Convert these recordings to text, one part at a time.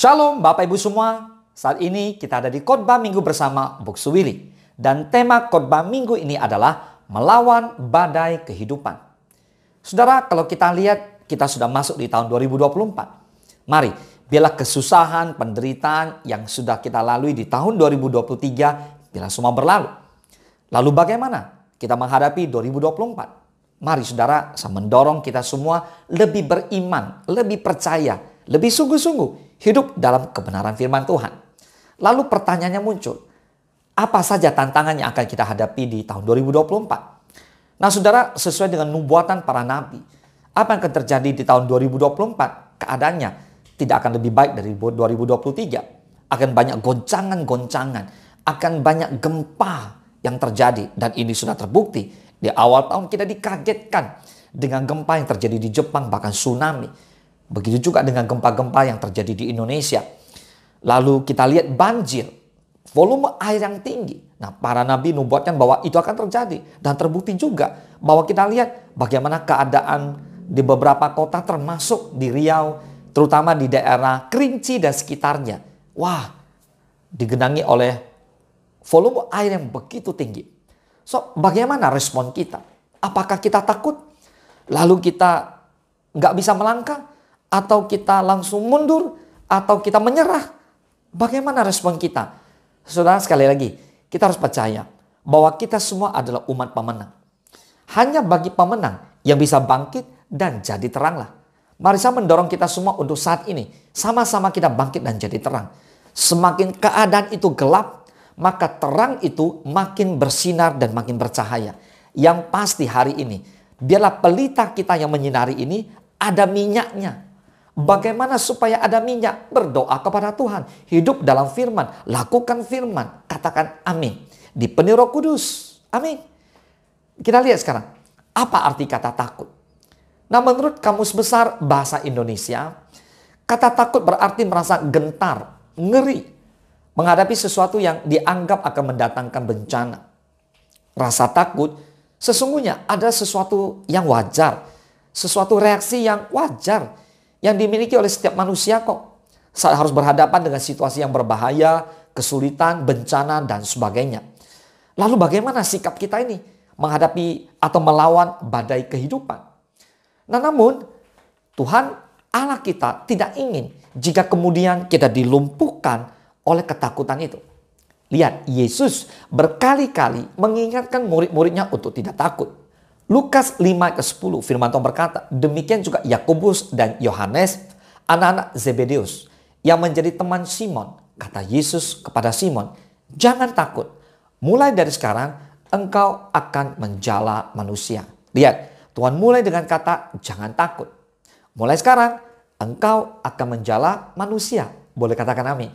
Shalom Bapak Ibu semua. Saat ini kita ada di khotbah minggu bersama Buk Suwili. Dan tema khotbah minggu ini adalah melawan badai kehidupan. Saudara, kalau kita lihat kita sudah masuk di tahun 2024. Mari, biarlah kesusahan, penderitaan yang sudah kita lalui di tahun 2023 biarlah semua berlalu. Lalu bagaimana kita menghadapi 2024? Mari saudara, saya mendorong kita semua lebih beriman, lebih percaya, lebih sungguh-sungguh hidup dalam kebenaran firman Tuhan. Lalu pertanyaannya muncul, apa saja tantangan yang akan kita hadapi di tahun 2024? Nah saudara, sesuai dengan nubuatan para nabi, apa yang akan terjadi di tahun 2024? Keadaannya tidak akan lebih baik dari 2023. Akan banyak goncangan-goncangan, akan banyak gempa yang terjadi. Dan ini sudah terbukti. Di awal tahun kita dikagetkan dengan gempa yang terjadi di Jepang, bahkan tsunami. Begitu juga dengan gempa-gempa yang terjadi di Indonesia. Lalu kita lihat banjir, volume air yang tinggi. Nah, para nabi nubuatkan bahwa itu akan terjadi. Dan terbukti juga bahwa kita lihat bagaimana keadaan di beberapa kota termasuk di Riau, terutama di daerah Kerinci dan sekitarnya. Wah, digenangi oleh volume air yang begitu tinggi. So, bagaimana respon kita? Apakah kita takut? Lalu kita nggak bisa melangkah? Atau kita langsung mundur? Atau kita menyerah? Bagaimana respon kita? Saudara, sekali lagi, kita harus percaya bahwa kita semua adalah umat pemenang. Hanya bagi pemenang yang bisa bangkit dan jadi teranglah. Mari saya mendorong kita semua untuk saat ini. Sama-sama kita bangkit dan jadi terang. Semakin keadaan itu gelap, maka terang itu makin bersinar dan makin bercahaya. Yang pasti hari ini, biarlah pelita kita yang menyinari ini ada minyaknya. Bagaimana supaya ada minyak? Berdoa kepada Tuhan. Hidup dalam firman. Lakukan firman. Katakan amin. Dipenuhi Roh Kudus. Amin. Kita lihat sekarang. Apa arti kata takut? Nah, menurut Kamus Besar Bahasa Indonesia, kata takut berarti merasa gentar, ngeri, menghadapi sesuatu yang dianggap akan mendatangkan bencana. Rasa takut sesungguhnya ada sesuatu yang wajar. Sesuatu reaksi yang wajar yang dimiliki oleh setiap manusia kok. Saat harus berhadapan dengan situasi yang berbahaya, kesulitan, bencana, dan sebagainya. Lalu bagaimana sikap kita ini menghadapi atau melawan badai kehidupan? Nah namun, Tuhan Allah kita tidak ingin jika kemudian kita dilumpuhkan oleh ketakutan itu. Lihat, Yesus berkali-kali mengingatkan murid-muridnya untuk tidak takut. Lukas 5:10 firman Tuhan berkata, demikian juga Yakobus dan Yohanes, anak-anak Zebedeus, yang menjadi teman Simon. Kata Yesus kepada Simon, jangan takut. Mulai dari sekarang, engkau akan menjala manusia. Lihat, Tuhan mulai dengan kata, jangan takut. Mulai sekarang, engkau akan menjala manusia. Boleh katakan amin.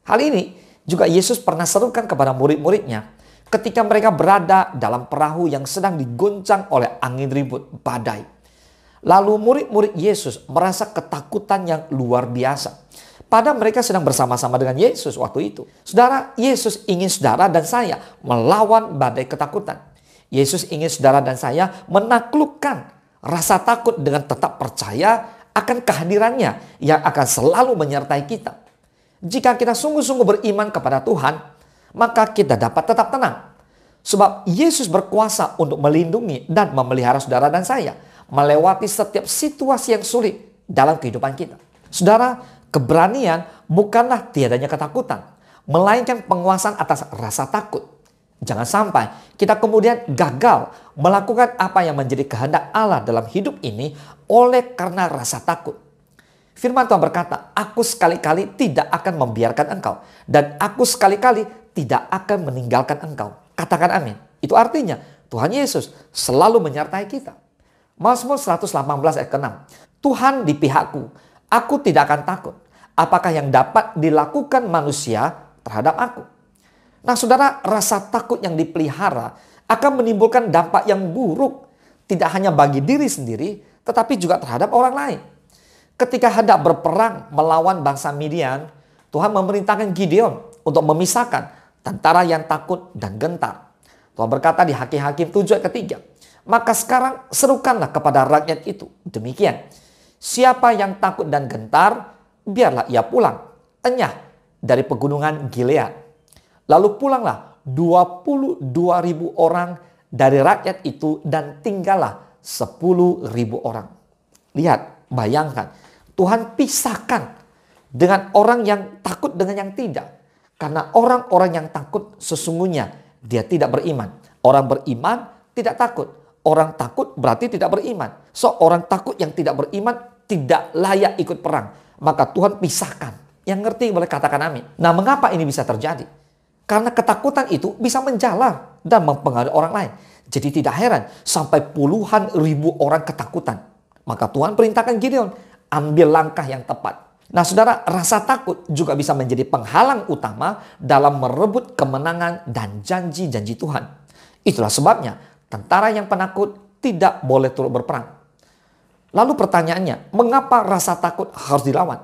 Hal ini juga Yesus pernah serukan kepada murid-muridnya ketika mereka berada dalam perahu yang sedang digoncang oleh angin ribut, badai. Lalu murid-murid Yesus merasa ketakutan yang luar biasa. Padahal mereka sedang bersama-sama dengan Yesus waktu itu. Saudara, Yesus ingin saudara dan saya melawan badai ketakutan. Yesus ingin saudara dan saya menaklukkan rasa takut dengan tetap percaya akan kehadirannya yang akan selalu menyertai kita. Jika kita sungguh-sungguh beriman kepada Tuhan, maka kita dapat tetap tenang. Sebab Yesus berkuasa untuk melindungi dan memelihara saudara dan saya melewati setiap situasi yang sulit dalam kehidupan kita. Saudara, keberanian bukanlah tiadanya ketakutan, melainkan penguasaan atas rasa takut. Jangan sampai kita kemudian gagal melakukan apa yang menjadi kehendak Allah dalam hidup ini oleh karena rasa takut. Firman Tuhan berkata, aku sekali-kali tidak akan membiarkan engkau. Dan aku sekali-kali tidak akan meninggalkan engkau. Katakan amin. Itu artinya Tuhan Yesus selalu menyertai kita. Mazmur 118 ayat ke-6. Tuhan di pihakku, aku tidak akan takut. Apakah yang dapat dilakukan manusia terhadap aku? Nah saudara, rasa takut yang dipelihara akan menimbulkan dampak yang buruk. Tidak hanya bagi diri sendiri, tetapi juga terhadap orang lain. Ketika hendak berperang melawan bangsa Midian, Tuhan memerintahkan Gideon untuk memisahkan tentara yang takut dan gentar. Tuhan berkata di Hakim-Hakim 7 ayat ke-3. Maka sekarang serukanlah kepada rakyat itu. Demikian. Siapa yang takut dan gentar, biarlah ia pulang. enyah dari pegunungan Gilead. Lalu pulanglah 22.000 orang dari rakyat itu dan tinggallah 10.000 orang. Lihat, bayangkan. Tuhan pisahkan dengan orang yang takut dengan yang tidak. Karena orang-orang yang takut sesungguhnya dia tidak beriman. Orang beriman tidak takut. Orang takut berarti tidak beriman. So, orang takut yang tidak beriman tidak layak ikut perang. Maka Tuhan pisahkan. Yang ngerti boleh katakan amin. Nah, mengapa ini bisa terjadi? Karena ketakutan itu bisa menjalar dan mempengaruhi orang lain. Jadi tidak heran sampai puluhan ribu orang ketakutan. Maka Tuhan perintahkan Gideon, ambil langkah yang tepat. Nah saudara, rasa takut juga bisa menjadi penghalang utama dalam merebut kemenangan dan janji-janji Tuhan. Itulah sebabnya tentara yang penakut tidak boleh turut berperang. Lalu pertanyaannya, mengapa rasa takut harus dilawan?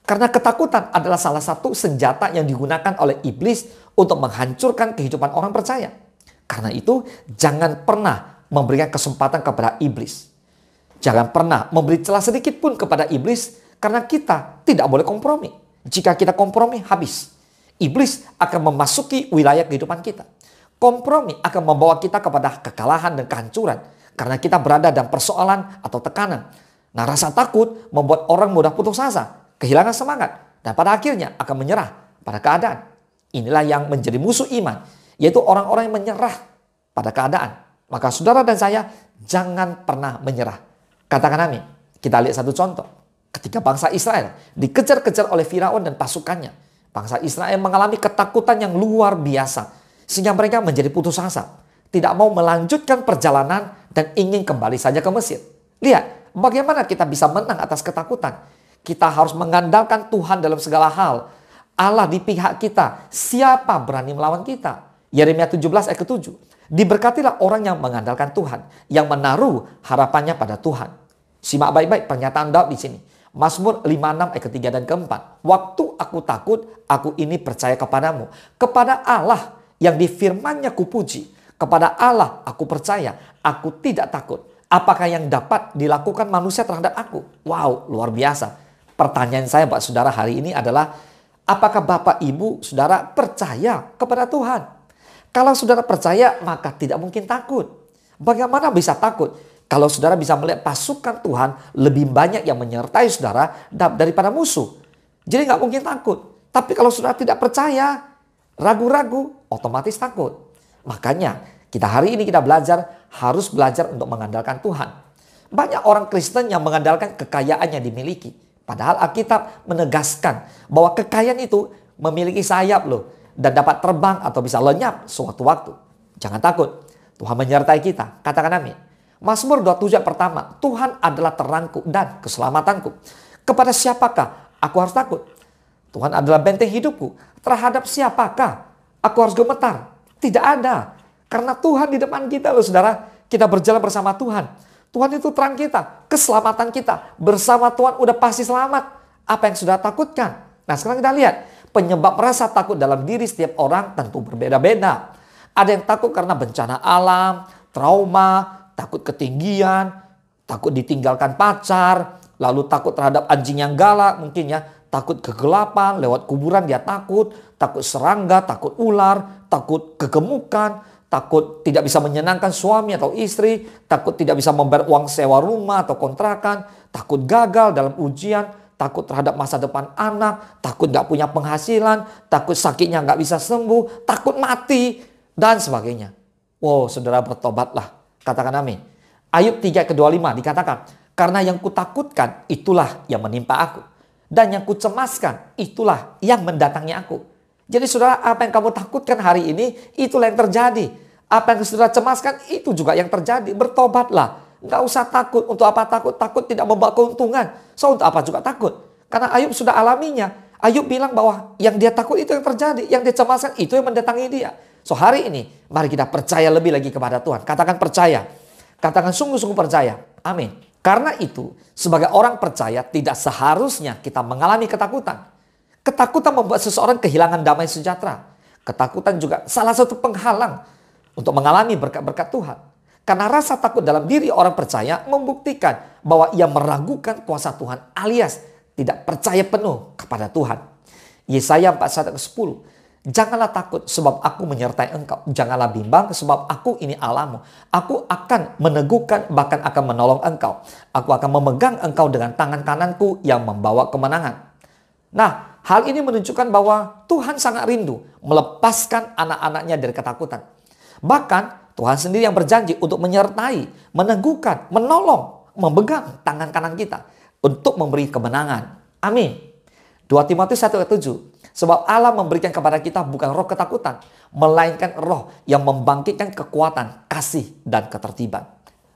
Karena ketakutan adalah salah satu senjata yang digunakan oleh iblis untuk menghancurkan kehidupan orang percaya. Karena itu, jangan pernah memberikan kesempatan kepada iblis. Jangan pernah memberi celah sedikit pun kepada iblis, karena kita tidak boleh kompromi. Jika kita kompromi, habis. Iblis akan memasuki wilayah kehidupan kita. Kompromi akan membawa kita kepada kekalahan dan kehancuran. Karena kita berada dalam persoalan atau tekanan. Nah, rasa takut membuat orang mudah putus asa, kehilangan semangat, dan pada akhirnya akan menyerah pada keadaan. Inilah yang menjadi musuh iman, yaitu orang-orang yang menyerah pada keadaan. Maka saudara dan saya jangan pernah menyerah. Katakan amin. Kita lihat satu contoh. Ketika bangsa Israel dikejar-kejar oleh Firaun dan pasukannya, bangsa Israel mengalami ketakutan yang luar biasa, sehingga mereka menjadi putus asa, tidak mau melanjutkan perjalanan dan ingin kembali saja ke Mesir. Lihat, bagaimana kita bisa menang atas ketakutan. Kita harus mengandalkan Tuhan dalam segala hal. Allah di pihak kita, siapa berani melawan kita? Yeremia 17 ayat ke-7. Diberkatilah orang yang mengandalkan Tuhan, yang menaruh harapannya pada Tuhan. Simak baik-baik pernyataan Daud di sini. Mazmur 56 ayat ke-3 dan ke-4. Waktu aku takut, aku ini percaya kepadamu. Kepada Allah yang di firman-Nya kupuji. Kepada Allah aku percaya, aku tidak takut. Apakah yang dapat dilakukan manusia terhadap aku? Wow, luar biasa. Pertanyaan saya buat saudara hari ini adalah, apakah Bapak Ibu saudara percaya kepada Tuhan? Kalau saudara percaya, maka tidak mungkin takut. Bagaimana bisa takut? Kalau saudara bisa melihat pasukan Tuhan lebih banyak yang menyertai saudara daripada musuh. Jadi nggak mungkin takut. Tapi kalau saudara tidak percaya, ragu-ragu, otomatis takut. Makanya kita hari ini kita harus belajar untuk mengandalkan Tuhan. Banyak orang Kristen yang mengandalkan kekayaan yang dimiliki. Padahal Alkitab menegaskan bahwa kekayaan itu memiliki sayap loh. Dan dapat terbang atau bisa lenyap suatu waktu. Jangan takut. Tuhan menyertai kita. Katakan amin. Mazmur 27 pertama, Tuhan adalah terangku dan keselamatanku. Kepada siapakah aku harus takut? Tuhan adalah benteng hidupku. Terhadap siapakah aku harus gemetar? Tidak ada. Karena Tuhan di depan kita loh saudara. Kita berjalan bersama Tuhan. Tuhan itu terang kita, keselamatan kita. Bersama Tuhan udah pasti selamat. Apa yang sudah takutkan? Nah sekarang kita lihat. Penyebab rasa takut dalam diri setiap orang tentu berbeda-beda. Ada yang takut karena bencana alam, trauma, takut ketinggian, takut ditinggalkan pacar, lalu takut terhadap anjing yang galak mungkin ya, takut kegelapan, lewat kuburan dia takut serangga, takut ular, takut kegemukan, takut tidak bisa menyenangkan suami atau istri, takut tidak bisa membayar uang sewa rumah atau kontrakan, takut gagal dalam ujian, takut terhadap masa depan anak, takut gak punya penghasilan, takut sakitnya gak bisa sembuh, takut mati, dan sebagainya. Wow, saudara bertobatlah. Katakan amin. Ayub 3:25 dikatakan, karena yang kutakutkan itulah yang menimpa aku. Dan yang kucemaskan itulah yang mendatangi aku. Jadi saudara, apa yang kamu takutkan hari ini, itulah yang terjadi. Apa yang saudara cemaskan, itu juga yang terjadi. Bertobatlah. Nggak usah takut. Untuk apa takut? Takut tidak membawa keuntungan. So untuk apa juga takut? Karena Ayub sudah alaminya. Ayub bilang bahwa yang dia takut itu yang terjadi. Yang dia cemaskan itu yang mendatangi dia. So hari ini mari kita percaya lebih lagi kepada Tuhan. Katakan percaya. Katakan sungguh-sungguh percaya. Amin. Karena itu sebagai orang percaya tidak seharusnya kita mengalami ketakutan. Ketakutan membuat seseorang kehilangan damai sejahtera. Ketakutan juga salah satu penghalang untuk mengalami berkat-berkat Tuhan. Karena rasa takut dalam diri orang percaya membuktikan bahwa ia meragukan kuasa Tuhan alias tidak percaya penuh kepada Tuhan. Yesaya 41 ayat 10. Janganlah takut sebab aku menyertai engkau. Janganlah bimbang sebab aku ini Allahmu. Aku akan meneguhkan bahkan akan menolong engkau. Aku akan memegang engkau dengan tangan kananku yang membawa kemenangan. Nah, hal ini menunjukkan bahwa Tuhan sangat rindu melepaskan anak-anaknya dari ketakutan. Bahkan Tuhan sendiri yang berjanji untuk menyertai, meneguhkan, menolong, memegang tangan kanan kita untuk memberi kemenangan. Amin. 2 Timotius 1 ayat 7. Sebab Allah memberikan kepada kita bukan roh ketakutan, melainkan roh yang membangkitkan kekuatan, kasih, dan ketertiban.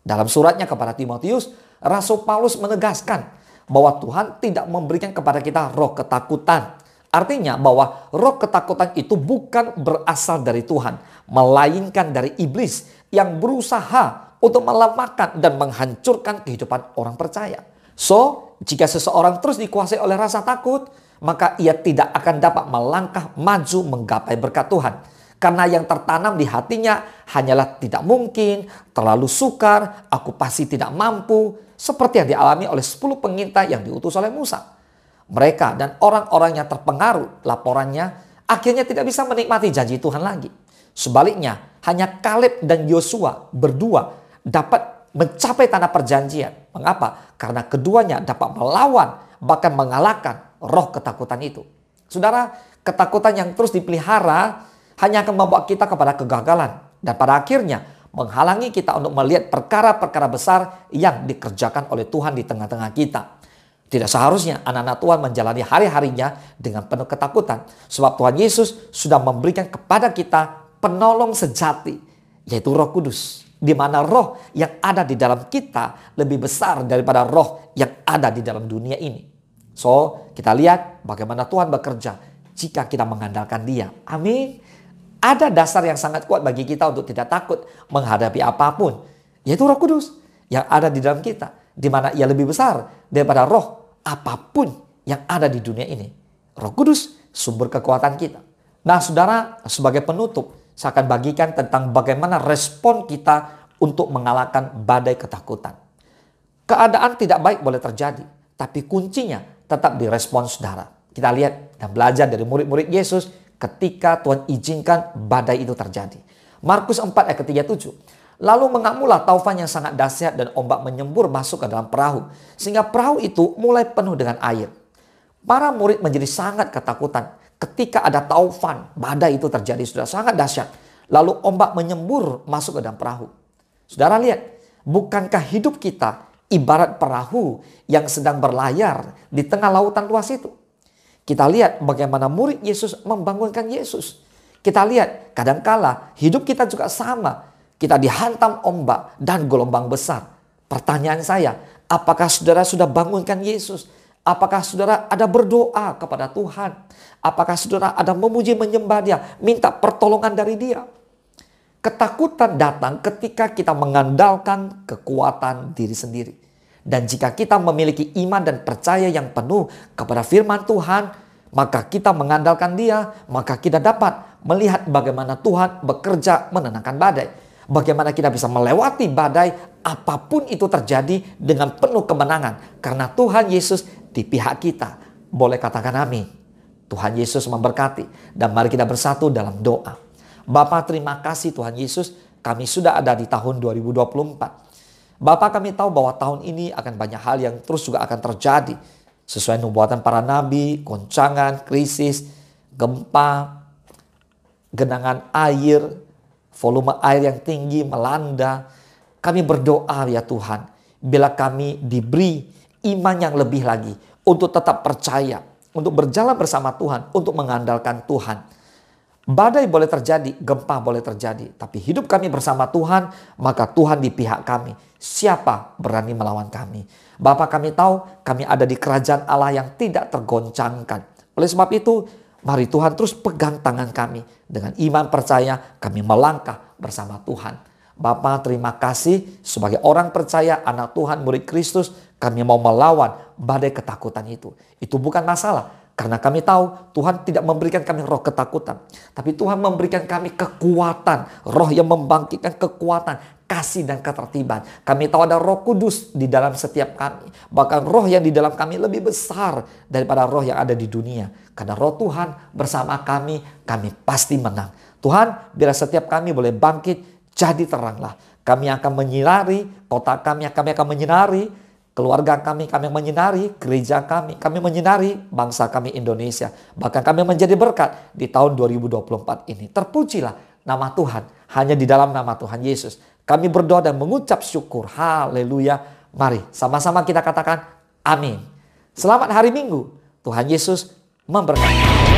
Dalam suratnya kepada Timotius, Rasul Paulus menegaskan bahwa Tuhan tidak memberikan kepada kita roh ketakutan. Artinya bahwa roh ketakutan itu bukan berasal dari Tuhan, melainkan dari iblis yang berusaha untuk melemahkan dan menghancurkan kehidupan orang percaya. So, jika seseorang terus dikuasai oleh rasa takut, maka ia tidak akan dapat melangkah maju menggapai berkat Tuhan. Karena yang tertanam di hatinya hanyalah tidak mungkin, terlalu sukar, aku pasti tidak mampu. Seperti yang dialami oleh 10 pengintai yang diutus oleh Musa. Mereka dan orang-orang yang terpengaruh laporannya akhirnya tidak bisa menikmati janji Tuhan lagi. Sebaliknya, hanya Kaleb dan Yosua berdua dapat mencapai tanah perjanjian. Mengapa? Karena keduanya dapat melawan, bahkan mengalahkan roh ketakutan itu. Saudara, ketakutan yang terus dipelihara hanya akan membawa kita kepada kegagalan. Dan pada akhirnya menghalangi kita untuk melihat perkara-perkara besar yang dikerjakan oleh Tuhan di tengah-tengah kita. Tidak seharusnya anak-anak Tuhan menjalani hari-harinya dengan penuh ketakutan. Sebab Tuhan Yesus sudah memberikan kepada kita penolong sejati, yaitu Roh Kudus. Di mana roh yang ada di dalam kita lebih besar daripada roh yang ada di dalam dunia ini. So, kita lihat bagaimana Tuhan bekerja jika kita mengandalkan Dia. Amin. Ada dasar yang sangat kuat bagi kita untuk tidak takut menghadapi apapun, yaitu Roh Kudus yang ada di dalam kita, di mana Ia lebih besar daripada roh apapun yang ada di dunia ini. Roh Kudus sumber kekuatan kita. Nah, saudara, sebagai penutup, saya akan bagikan tentang bagaimana respon kita untuk mengalahkan badai ketakutan. Keadaan tidak baik boleh terjadi, tapi kuncinya tetap direspon saudara. Kita lihat dan belajar dari murid-murid Yesus ketika Tuhan izinkan badai itu terjadi. Markus 4 ayat ke-37. Lalu mengamulah taufan yang sangat dahsyat dan ombak menyembur masuk ke dalam perahu. Sehingga perahu itu mulai penuh dengan air. Para murid menjadi sangat ketakutan ketika ada taufan, badai itu terjadi, sudah sangat dahsyat. Lalu ombak menyembur masuk ke dalam perahu. Saudara lihat, bukankah hidup kita ibarat perahu yang sedang berlayar di tengah lautan luas itu? Kita lihat bagaimana murid Yesus membangunkan Yesus. Kita lihat kadangkala hidup kita juga sama. Kita dihantam ombak dan gelombang besar. Pertanyaan saya, apakah saudara sudah bangunkan Yesus? Apakah saudara ada berdoa kepada Tuhan? Apakah saudara ada memuji menyembah Dia, minta pertolongan dari Dia? Ketakutan datang ketika kita mengandalkan kekuatan diri sendiri. Dan jika kita memiliki iman dan percaya yang penuh kepada firman Tuhan, maka kita mengandalkan Dia, maka kita dapat melihat bagaimana Tuhan bekerja menenangkan badai. Bagaimana kita bisa melewati badai apapun itu terjadi dengan penuh kemenangan. Karena Tuhan Yesus di pihak kita. Boleh katakan amin. Tuhan Yesus memberkati. Dan mari kita bersatu dalam doa. Bapa, terima kasih Tuhan Yesus, kami sudah ada di tahun 2024. Bapa, kami tahu bahwa tahun ini akan banyak hal yang terus juga akan terjadi. Sesuai nubuatan para nabi, goncangan, krisis, gempa, genangan air, volume air yang tinggi melanda. Kami berdoa ya Tuhan, bila kami diberi iman yang lebih lagi untuk tetap percaya, untuk berjalan bersama Tuhan, untuk mengandalkan Tuhan. Badai boleh terjadi, gempa boleh terjadi, tapi hidup kami bersama Tuhan, maka Tuhan di pihak kami. Siapa berani melawan kami? Bapa, kami tahu kami ada di kerajaan Allah yang tidak tergoncangkan. Oleh sebab itu, mari Tuhan terus pegang tangan kami. Dengan iman percaya kami melangkah bersama Tuhan. Bapa, terima kasih sebagai orang percaya, anak Tuhan, murid Kristus, kami mau melawan badai ketakutan itu. Itu bukan masalah. Karena kami tahu Tuhan tidak memberikan kami roh ketakutan. Tapi Tuhan memberikan kami kekuatan. Roh yang membangkitkan kekuatan, kasih dan ketertiban. Kami tahu ada Roh Kudus di dalam setiap kami. Bahkan roh yang di dalam kami lebih besar daripada roh yang ada di dunia. Karena roh Tuhan bersama kami pasti menang. Tuhan, biar setiap kami boleh bangkit jadi teranglah. Kami akan menyinari kota kami akan menyinari keluarga kami akan menyinari gereja kami menyinari bangsa kami Indonesia. Bahkan kami menjadi berkat di tahun 2024 ini. Terpujilah nama Tuhan. Hanya di dalam nama Tuhan Yesus kami berdoa dan mengucap syukur. Haleluya. Mari sama-sama kita katakan amin. Selamat hari Minggu. Tuhan Yesus memberkati.